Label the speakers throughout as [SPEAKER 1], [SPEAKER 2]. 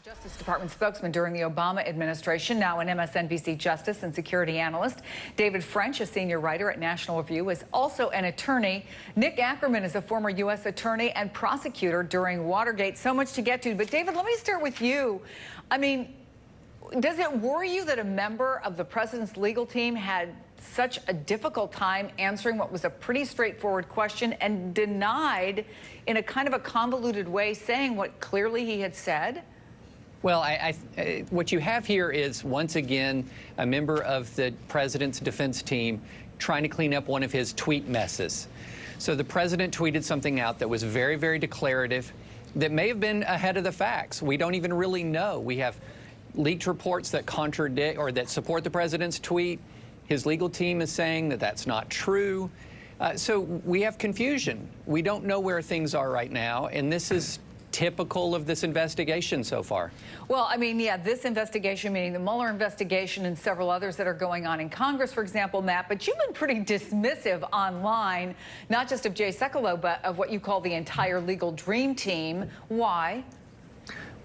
[SPEAKER 1] Justice Department spokesman during the Obama administration, now an MSNBC justice and security analyst. David French, a senior writer at National Review, is also an attorney. Nick Ackerman is a former U.S. attorney and prosecutor during Watergate. So much to get to. But David, let me start with you. I mean, does it worry you that a member of the president's legal team had such a difficult time answering what was a pretty straightforward question and denied in a kind of a convoluted way saying what clearly he had said?
[SPEAKER 2] Well, what you have here is, once again, a member of the president's defense team trying to clean up one of his tweet messes. So the president tweeted something out that was very, very declarative, that may have been ahead of the facts. We don't even really know. We have leaked reports that contradict or that support the president's tweet. His legal team is saying that that's not true. So we have confusion. We don't know where things are right now, and this is typical of this investigation so far. Well,
[SPEAKER 1] I mean, yeah, this investigation, meaning the Mueller investigation and several others that are going on in Congress, for example, Matt, but you've been pretty dismissive online, not just of Jay Sekulow, but of what you call the entire legal dream team. Why?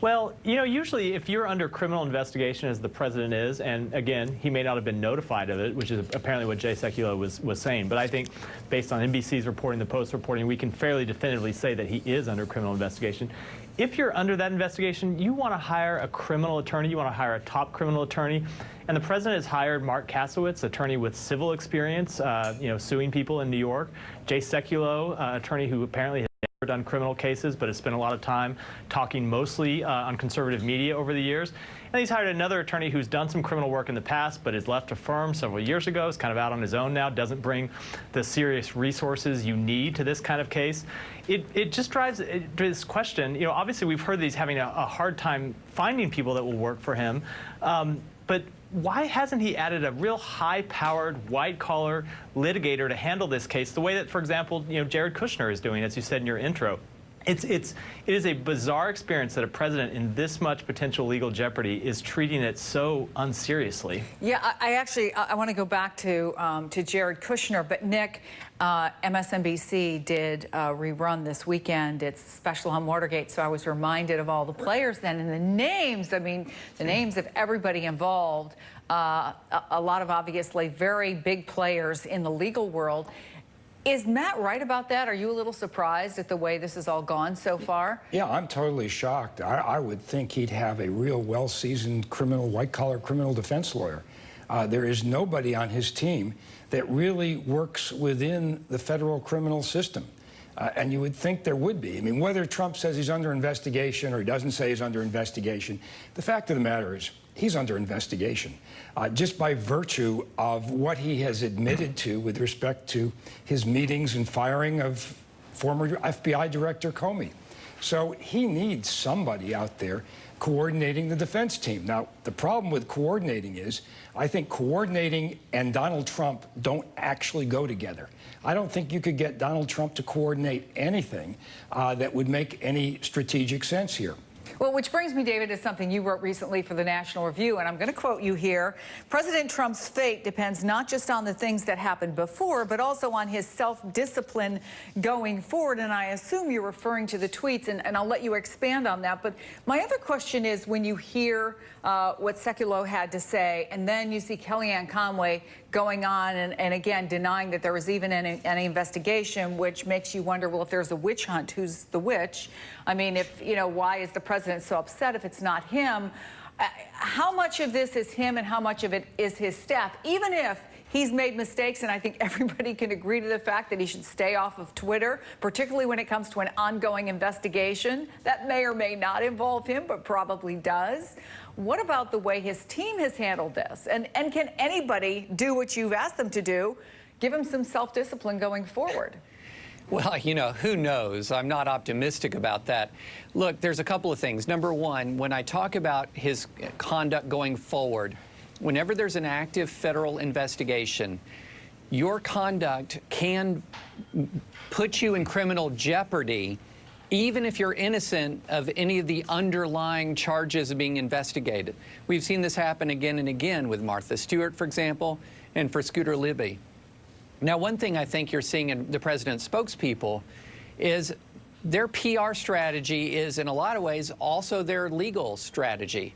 [SPEAKER 3] Well, you know, usually if you're under criminal investigation, as the president is, and again, he may not have been notified of it, which is apparently what Jay Sekulow was saying, but I think based on NBC's reporting, the Post reporting, we can fairly definitively say that he is under criminal investigation. If you're under that investigation, you want to hire a criminal attorney, you want to hire a top criminal attorney, and the president has hired Mark Kasowitz, attorney with civil experience, suing people in New York, Jay Sekulow, attorney who apparently never done criminal cases, but has spent a lot of time talking mostly on conservative media over the years. And he's hired another attorney who's done some criminal work in the past, but has left a firm several years ago, is kind of out on his own now, doesn't bring the serious resources you need to this kind of case. It just drives this question. You know, obviously we've heard that he's having a hard time finding people that will work for him, but why hasn't he added a real high-powered, white-collar litigator to handle this case the way that, for example, Jared Kushner is doing, as you said in your intro? It is a bizarre experience that a president in this much potential legal jeopardy is treating it so unseriously.
[SPEAKER 1] Yeah, I want to go back to Jared Kushner, but Nick, MSNBC did rerun this weekend its special on Watergate, so I was reminded of all the players then and the names. I mean, the names of everybody involved. A lot of obviously very big players in the legal world. Is Matt right about that? Are you a little surprised at the way this has all gone so far?
[SPEAKER 4] Yeah, I'm totally shocked. I would think he'd have a real well-seasoned white-collar criminal defense lawyer. There is nobody on his team that really works within the federal criminal system. And you would think there would be. I mean, whether Trump says he's under investigation or he doesn't say he's under investigation, the fact of the matter is he's under investigation, just by virtue of what he has admitted to with respect to his meetings and firing of former FBI Director Comey. So he needs somebody out there coordinating the defense team. Now, the problem with coordinating is, I think coordinating and Donald Trump don't actually go together. I don't think you could get Donald Trump to coordinate anything that would make any strategic sense here.
[SPEAKER 1] Well, which brings me, David, to something you wrote recently for the National Review, and I'm going to quote you here. President Trump's fate depends not just on the things that happened before, but also on his self-discipline going forward. And I assume you're referring to the tweets, and I'll let you expand on that. But my other question is, when you hear what Sekulow had to say, and then you see Kellyanne Conway going on and again denying that there was even any investigation, which makes you wonder, well, if there's a witch hunt, who's the witch? I mean, why is the president so upset if it's not him? How much of this is him and how much of it is his staff? Even if he's made mistakes, and I think everybody can agree to the fact that he should stay off of Twitter, particularly when it comes to an ongoing investigation that may or may not involve him, but probably does. What about the way his team has handled this? And can anybody do what you've asked them to do, give him some self-discipline going forward?
[SPEAKER 2] Well, who knows? I'm not optimistic about that. Look, there's a couple of things. Number one, when I talk about his conduct going forward, whenever there's an active federal investigation, your conduct can put you in criminal jeopardy, even if you're innocent of any of the underlying charges being investigated. We've seen this happen again and again with Martha Stewart, for example, and for Scooter Libby. Now, one thing I think you're seeing in the president's spokespeople is their PR strategy is, in a lot of ways, also their legal strategy.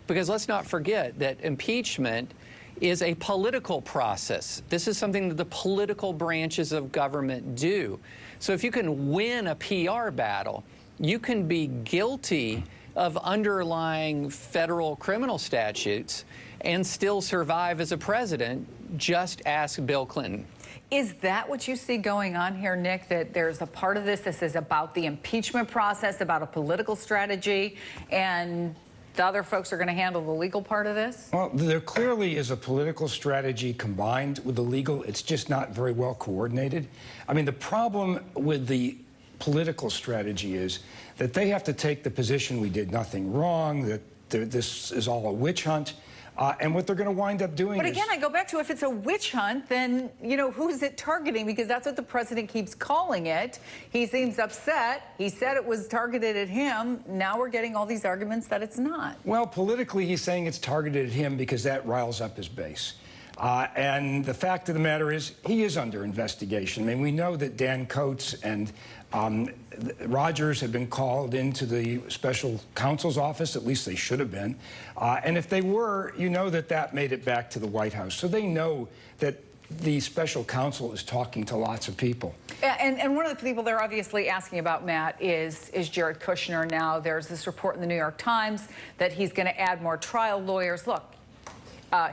[SPEAKER 2] Because let's not forget that impeachment is a political process. This is something that the political branches of government do. So if you can win a PR battle, you can be guilty of underlying federal criminal statutes and still survive as a president. Just ask Bill Clinton.
[SPEAKER 1] Is that what you see going on here, Nick, that there's a part of this is about the impeachment process, about a political strategy, and the other folks are going to handle the legal part of this?
[SPEAKER 4] Well, there clearly is a political strategy combined with the legal. It's just not very well coordinated. I mean, the problem with the political strategy is that they have to take the position we did nothing wrong, that this is all a witch hunt. And what they're going to wind up doing
[SPEAKER 1] But again, I go back to, if it's a witch hunt, then, you know, who's it targeting? Because that's what the president keeps calling it. He seems upset. He said it was targeted at him. Now we're getting all these arguments that it's not.
[SPEAKER 4] Well, politically, he's saying it's targeted at him because that riles up his base. And the fact of the matter is, he is under investigation. I mean, we know that Dan Coates and Rogers have been called into the special counsel's office. At least they should have been. And if they were, you know that that made it back to the White House. So they know that the special counsel is talking to lots of people.
[SPEAKER 1] And one of the people they're obviously asking about, Matt, is Jared Kushner. Now, there's this report in the New York Times that he's going to add more trial lawyers. Look,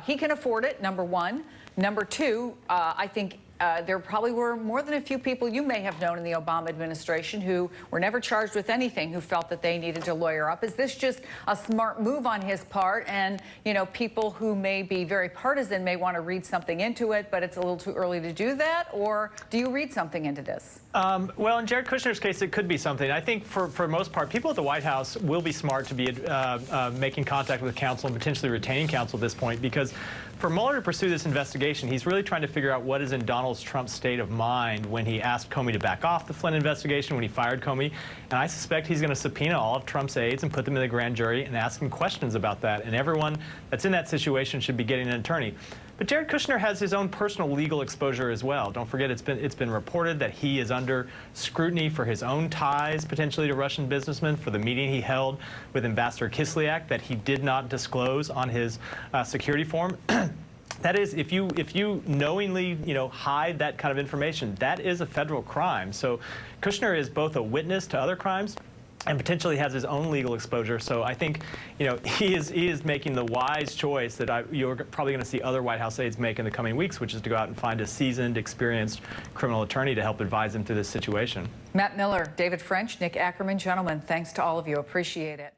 [SPEAKER 1] he can afford it, number one. Number two, I think there probably were more than a few people you may have known in the Obama administration who were never charged with anything, who felt that they needed to lawyer up. Is this just a smart move on his part? And, you know, people who may be very partisan may want to read something into it, but it's a little too early to do that? Or do you read something into this?
[SPEAKER 3] Well, in Jared Kushner's case, it could be something. I think for the most part, people at the White House will be smart to be making contact with counsel and potentially retaining counsel at this point, because for Mueller to pursue this investigation, he's really trying to figure out what is in Donald Trump's state of mind when he asked Comey to back off the Flynn investigation, when he fired Comey. And I suspect he's going to subpoena all of Trump's aides and put them in the grand jury and ask them questions about that. And everyone that's in that situation should be getting an attorney. But Jared Kushner has his own personal legal exposure as well. Don't forget, it's been reported that he is under scrutiny for his own ties, potentially, to Russian businessmen, for the meeting he held with Ambassador Kislyak that he did not disclose on his security form. That is, if you knowingly, hide that kind of information, that is a federal crime. So Kushner is both a witness to other crimes and potentially has his own legal exposure. So I think, he is making the wise choice that you're probably going to see other White House aides make in the coming weeks, which is to go out and find a seasoned, experienced criminal attorney to help advise him through this situation.
[SPEAKER 1] Matt Miller, David French, Nick Ackerman, gentlemen, thanks to all of you. Appreciate it.